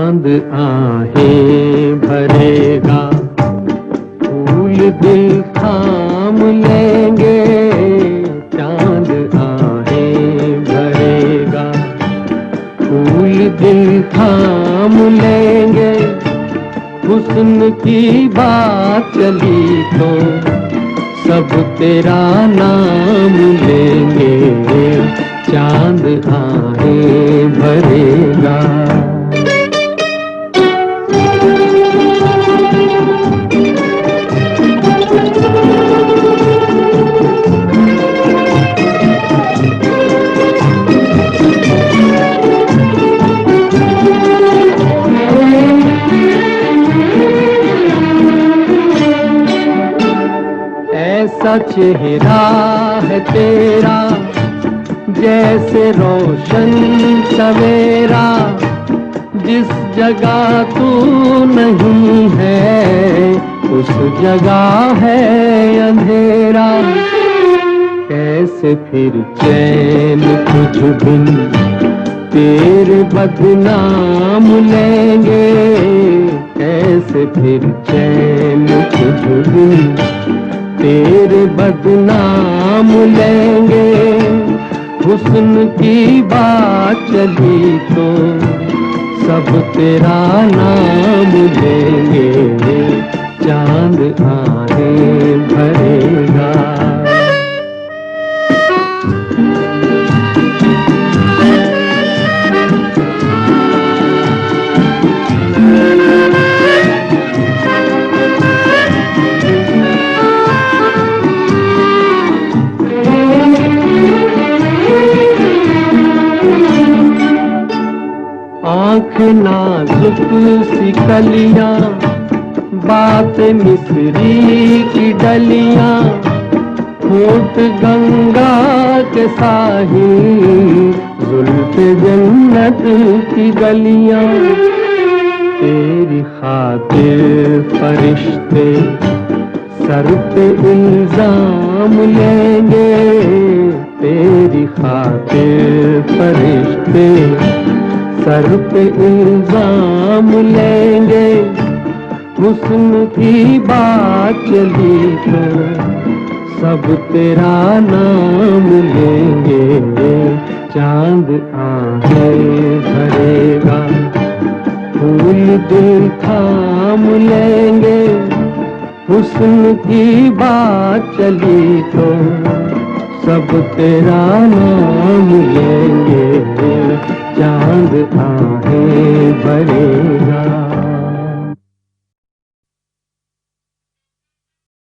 चांद आहें भरेगा, फूल दिल थाम लेंगे। चांद आहें भरेगा, फूल दिल थाम लेंगे। हुस्न की बात चली तो सब तेरा नाम लेंगे। चांद आहें भरेगा। ऐसा चेहरा है तेरा जैसे रोशन सवेरा, जिस जगह तू नहीं है उस जगह है अंधेरा। कैसे फिर चैन कुछ बिन तेरे बदनाम लेंगे। कैसे फिर चैन कुछ बिन तेरे बदनाम लेंगे। हुस्न की बात चली तो सब तेरा नाम लेंगे। चांद आहें भरेगा। आँख नाजुक सी कलियां, बात मिस्री की डलियां। होठ गंगा के साहिल, जुल्फ जन्नत की गलियां। तेरी खातिर फरिश्ते सर पे इल्जाम लेंगे। तेरी खातिर फरिश्ते सर पे इल्जाम लेंगे। हुस्न की बात चली तो सब तेरा नाम लेंगे। चांद आहें भरेगा, फूल दिल थाम लेंगे। हुस्न की बात चली तो सब तेरा नाम लेंगे। चांद आहें भरेगा।